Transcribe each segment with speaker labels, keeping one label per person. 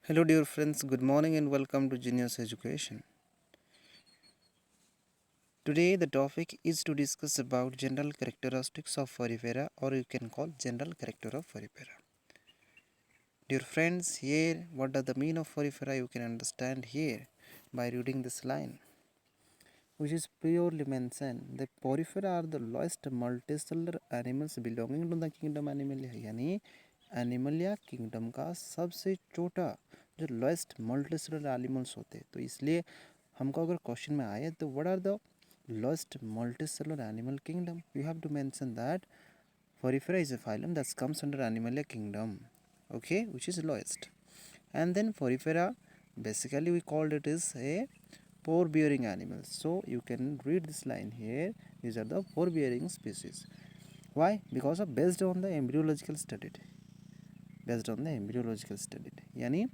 Speaker 1: Hello, dear friends. Good morning and welcome to Geneus Education. Today, the topic is to discuss about general characteristics of porifera, or you can call general character of porifera. Dear friends, here what does the mean of porifera? You can understand here by reading this line, which is purely mentioned. The porifera are the lowest multicellular animals belonging to the kingdom Animalia. यानी Animalia kingdom का सबसे छोटा जो lowest multicellular animals होते हैं, तो इसलिए हमको अगर क्वेश्चन में आए तो what are the lowest multicellular animal kingdom, you have to mention that porifera is a phylum that comes under animalia kingdom, okay, which is lowest. And then porifera, basically we called it is a pore bearing animals. So you can read this line here, these are the pore bearing species. Why? Because of based on the embryological study, यानी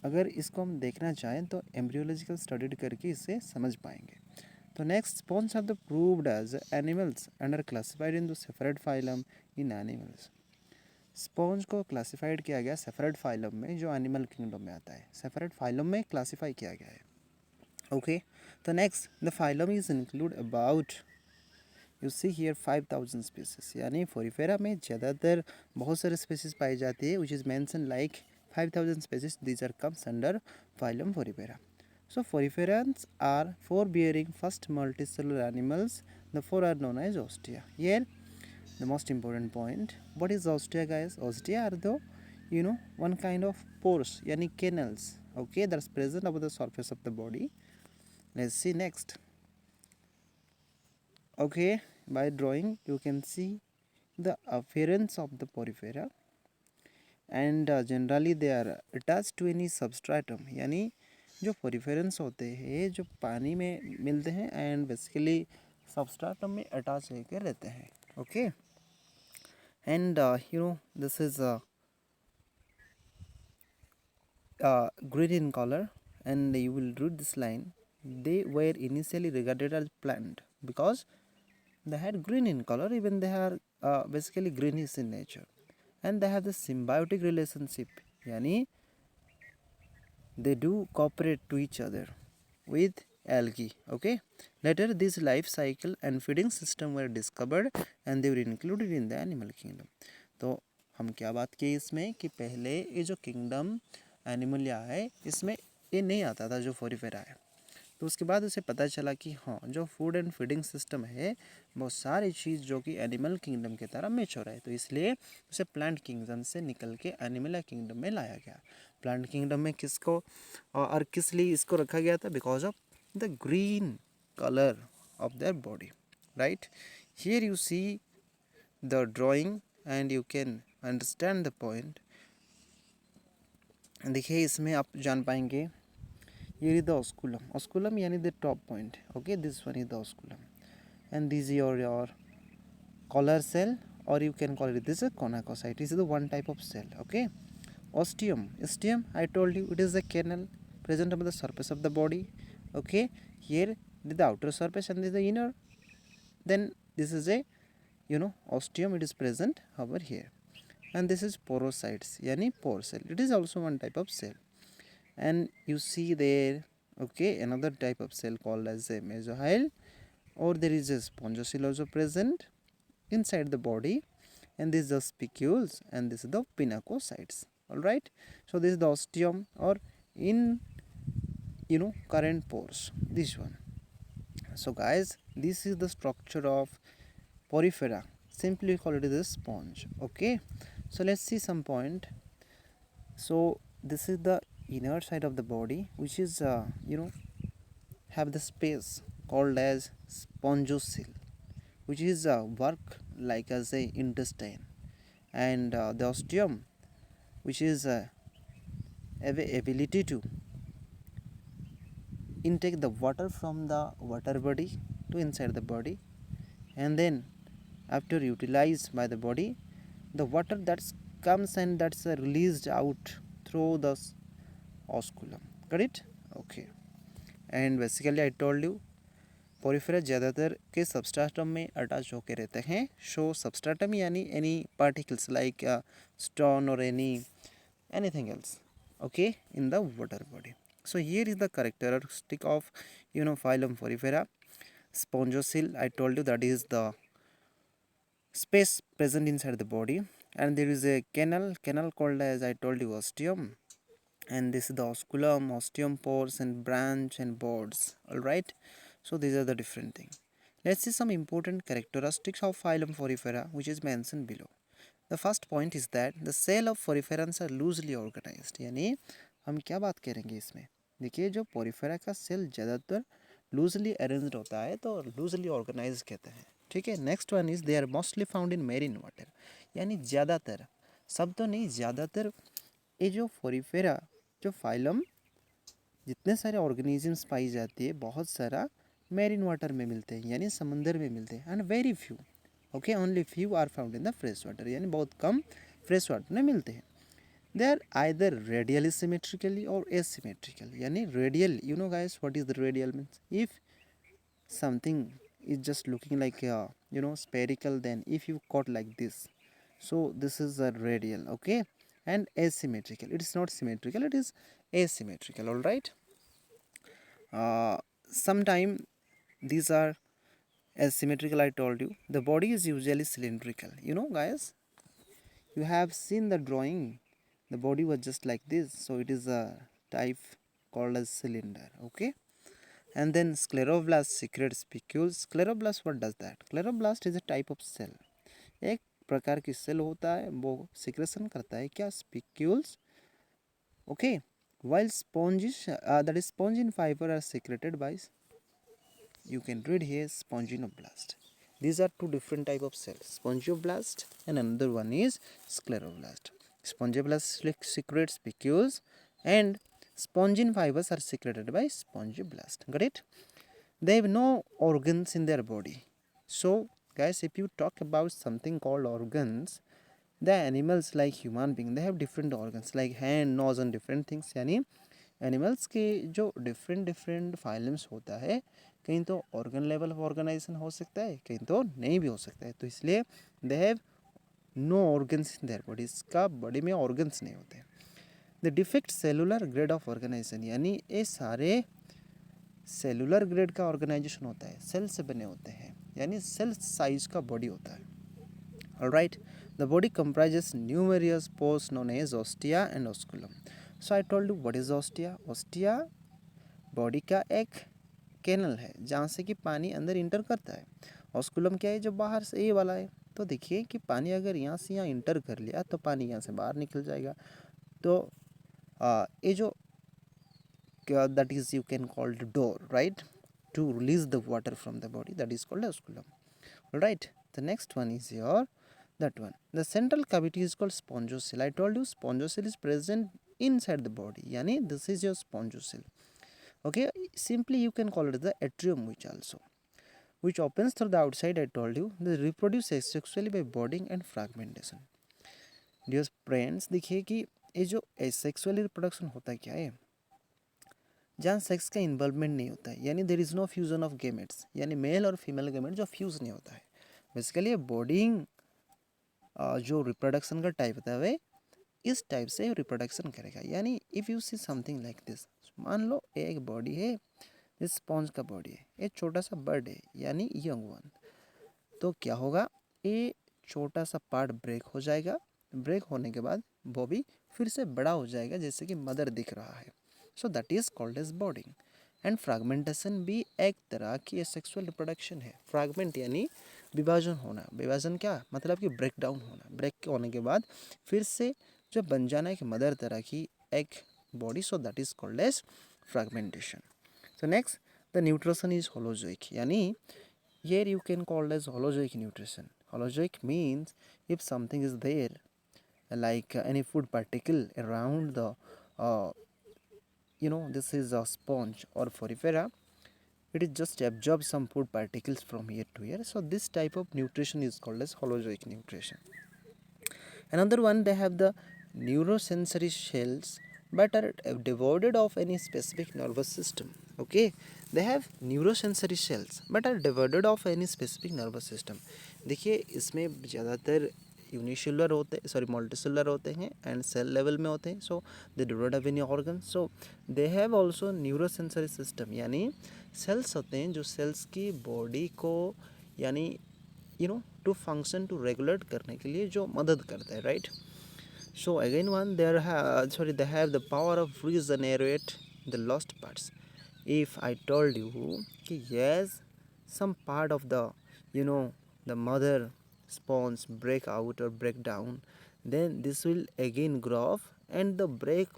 Speaker 1: अगर इसको हम देखना चाहें तो embryological study करके इसे समझ पाएंगे. तो next, sponge are the proved as animals and are classified in the separate phylum in animals. Sponge को क्लासिफाइड किया गया सेपरेट फाइलम में जो एनिमल किंगडम में आता है, सेपरेट फाइलम में क्लासिफाई किया गया है. ओके, तो next, the phylum is include about you see here 5000 species, यानी पोरिफेरा में ज़्यादातर बहुत सारे स्पीसीज पाई जाती है, which is mention like 5000 species. These are comes under phylum porifera. So poriferans are four bearing first multicellular animals. The four are known as ostia. Here the most important point, what is ostia, guys? Ostia are the one kind of pores, yani canals, okay, that's present over the surface of the body. Let's see next. Okay, by drawing you can see the appearance of the porifera. And generally they are attach to any substratum, यानी जो पोरिफेरेंस होते हैं जो पानी में मिलते हैं and basically substratum में अटैच होकर रहते हैं. Okay, and this is green in color, and you will read this line. They were initially regarded as plant because they had green in color, even they are basically greenish in nature, and they have the symbiotic relationship, yani they do cooperate to each other with algae. Okay, later this life cycle and feeding system were discovered and they were included in the animal kingdom. तो हम क्या बात की इसमें कि पहले ये जो किंगडम एनिमलिया है इसमें ये नहीं आता था जो पोरिफेरा है, तो उसके बाद उसे पता चला कि हाँ जो फूड एंड फीडिंग सिस्टम है बहुत सारी चीज़ जो कि एनिमल किंगडम की तरह मैच्योर है, तो इसलिए उसे प्लांट किंगडम से निकल के एनिमल किंगडम में लाया गया. प्लांट किंगडम में किसको और किस लिए इसको रखा गया था? Because of the green colour of their body. Right, here you see the drawing and you can understand the point. देखिए इसमें आप जान पाएंगे. Here is the osculum. Osculum yani the top point. Okay, this one is the osculum, and this is your collar cell, or you can call it this is a conacocyte. This is the one type of cell. Okay, ostium. Ostium, I told you, it is a canal present on the surface of the body. Okay, here this is the outer surface and this is the inner. Then this is a ostium. It is present over here, and this is porocytes, yani pore cell. It is also one type of cell. And you see there, okay, another type of cell called as a mesohyl, or there is a spongocyl also present inside the body, and this is the spicules, and this is the pinacocytes. All right, so this is the ostium, or in current pores, this one. So guys, this is the structure of porifera, simply call it as a sponge. Okay, so let's see some point. So this is the inner side of the body, which is have the space called as spongocyl, which is work like as a intestine, and the ostium, which is ability to intake the water from the water body to inside the body, and then after utilized by the body, the water that comes and that's released out through the osculum. Got it? Okay, and basically I told you Porifera ज़्यादातर के सबस्ट्राटम में attach होकर रहते हैं. Show सबस्ट्राटम यानी any particles like stone और anything else. okay, in the water body. So here is the characteristic of phylum porifera. Spongocoel, I told you, that is the space present inside the body, and there is a canal called, as I told you, ostium, and this is the osculum, ostium, pores, and branch and boards. All right, so these are the different things. Let's see some important characteristics of phylum porifera, which is mentioned below. The first point is that the cell of poriferans are loosely organized. यानी हम क्या बात करेंगे इसमें, देखिए जो Porifera का cell ज़्यादातर लूजली अरेंज्ड होता है तो लूजली ऑर्गेनाइज कहते हैं, ठीक है. Next one is they are mostly found in marine water, यानी ज़्यादातर, सब तो नहीं, ज़्यादातर ये जो पोरिफेरा, जो फाइलम, जितने सारे ऑर्गेनिजम्स पाई जाती है बहुत सारा मेरीन वाटर में मिलते हैं, यानी समंदर में मिलते हैं. And very few, okay, only few are found in the fresh water, यानी बहुत कम फ्रेश वाटर में मिलते हैं. They are either radially symmetrically और एसिमेट्रिकल, यानी radial, you know guys what is the radial means, if something is just looking like spherical, then if you cut like this, so this is a radial, okay. And asymmetrical, it is not symmetrical, it is asymmetrical. All right, sometime these are asymmetrical. I told you the body is usually cylindrical, guys, you have seen the drawing, the body was just like this, so it is a type called as cylinder, okay. And then scleroblast secretes spicules. Scleroblast, what does that? Scleroblast is a type of cell, एक प्रकार की cell होता है, वो secretion करता है क्या, spicules, okay. while sponges, that is spongin fiber are secreted by, you can read here, sponginoblast. These are two different type of cells, spongioblast and another one is scleroblast. Spongioblast secretes spicules and spongin fibers are secreted by spongioblast. Got it? They have no organs in their body. So guys, if you talk about something called organs, the animals like human being, they have different organs like hand, nose and different things. यानी animals के जो different different phylums होता है, कहीं तो organ level of organisation हो सकता है, कहीं तो नहीं भी हो सकता है, तो इसलिए they have no organs in their body, इसका बॉडी में ऑर्गन्स नहीं होते. The defect cellular grade of organisation, यानी ये सारे सेलुलर ग्रेड का ऑर्गेनाइजेशन होता है, सेल से बने होते हैं, यानी सेल साइज का बॉडी होता है. Alright, the body comprises numerous pores known as ostia and osculum. So I told you what is ostia. Ostia body का एक कैनल है जहाँ से कि पानी अंदर इंटर करता है. ऑस्कुलम क्या है, जो बाहर से ये वाला है. तो देखिए कि पानी अगर यहाँ से यहाँ इंटर कर लिया तो पानी यहाँ से बाहर निकल जाएगा. तो ये जो that is you can call the door, right, to release the water from the body, that is called osculum. All right, the next one is your that one. The central cavity is called spongocele. I told you spongocele is present inside the body, yani this is your spongocele, okay. Simply you can call it the atrium, which opens through the outside. I told you they reproduce asexually by budding and fragmentation. Dear friends, देखिए कि ये जो asexual reproduction होता है क्या है, जहाँ sex का इन्वॉल्वमेंट नहीं होता है, यानी there is no fusion of gametes, यानी मेल और फीमेल गेमेट जो फ्यूज़ नहीं होता है. बेसिकली बॉडिंग जो रिप्रोडक्शन का टाइप होता है वे इस टाइप से रिप्रोडक्शन करेगा. यानी if you see something like this, मान लो एक बॉडी है, इस स्पॉन्ज का बॉडी है, एक छोटा सा बर्ड है यानी यंग वन. तो क्या होगा, ये छोटा सा पार्ट ब्रेक हो जाएगा, ब्रेक होने के बाद वो भी फिर से बड़ा हो जाएगा, जैसे कि मदर दिख रहा है. So that is called as budding. And fragmentation भी एक तरह की सेक्सुअल रिप्रोडक्शन है. फ्रैगमेंट यानी विभाजन होना. विभाजन क्या मतलब कि ब्रेक डाउन होना. ब्रेक होने के बाद फिर से जो बन जाना एक मदर तरह की एक body. So that is called as fragmentation. So next, the nutrition is holozoic, यानी here you can call as holozoic nutrition. Holozoic means if something is there like any food particle around the this is a sponge or porifera, it is just absorb some food particles from here to here. So this type of nutrition is called as holozoic nutrition. Another one, they have the neurosensory cells but are devoid of any specific nervous system, okay. They have neurosensory cells but are devoid of any specific nervous system. देखिए इसमें ज़्यादातर unicellular होते sorry multicellular होते हैं and cell level में होते हैं, so they do not have any organ, so they have also neurosensory system, यानी सेल्स होते हैं जो सेल्स की बॉडी को यानी टू फंक्शन टू रेगुलेट करने के लिए जो मदद करता है, right. So again one they have the power of regenerate the lost parts. If I told you कि yes, some part of the you know the mother spawns break out or break down, then this will again grow off and the break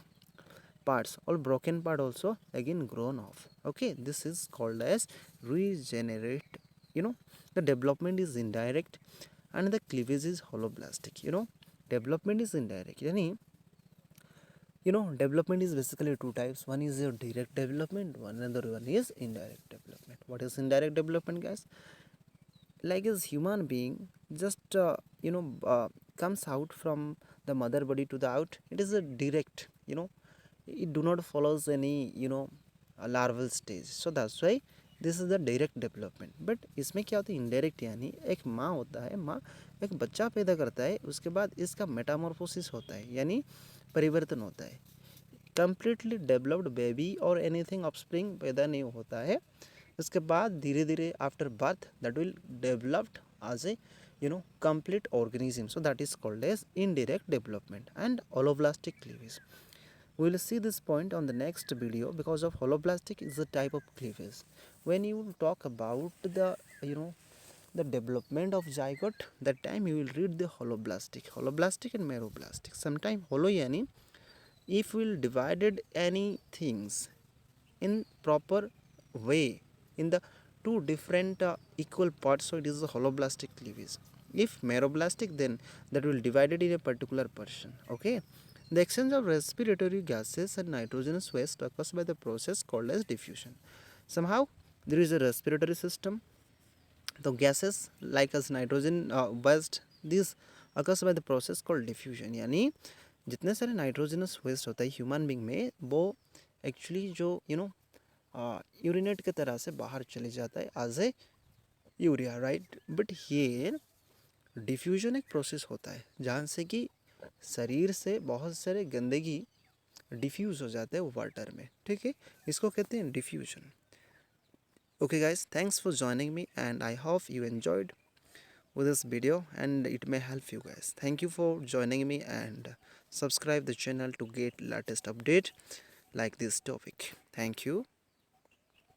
Speaker 1: parts or broken part also again grown off. Okay, this is called as regenerate. The development is indirect and the cleavage is holoblastic. Development is indirect, yani development is basically two types. One is your direct development, one another one is indirect development. What is indirect development, guys? Like as human being just comes out from the mother body to the out, it is a direct, it do not follows any a larval stage, so that's why this is the direct development. But इसमें क्या होता है indirect, यानी एक माँ होता है, माँ एक बच्चा पैदा करता है, उसके बाद इसका मेटामॉर्फोसिस होता है यानी परिवर्तन होता है. कम्प्लीटली डेवलप्ड बेबी और एनीथिंग ऑफस्प्रिंग पैदा नहीं होता है. उसके बाद धीरे धीरे after birth that will developed as a complete organism, so that is called as indirect development and holoblastic cleavage. We will see this point on the next video because of holoblastic is a type of cleavage. When you talk about the the development of zygote, that time you will read the holoblastic and meroblastic. Sometime holo yani if we will divided any things in proper way in the two different equal parts, so it is a holoblastic cleavage. If meroblastic, then that will divide it in a particular portion. Okay, the exchange of respiratory gases and nitrogenous waste occurs by the process called as diffusion. Somehow there is a respiratory system, the gases like as nitrogen waste, this occurs by the process called diffusion. यानी जितने सारे nitrogenous waste होता है human being में, वो actually जो urinate के तरह से बाहर चले जाता है as a urea, right. But ये डिफ्यूजन एक प्रोसेस होता है जहाँ से कि शरीर से बहुत सारे गंदगी डिफ्यूज़ हो जाते हैं वाटर में, ठीक है, इसको कहते हैं diffusion. Okay guys, thanks for joining me and I hope you enjoyed with this video and it may help you guys. Thank you for joining me and subscribe the channel to get latest update like this topic. Thank you.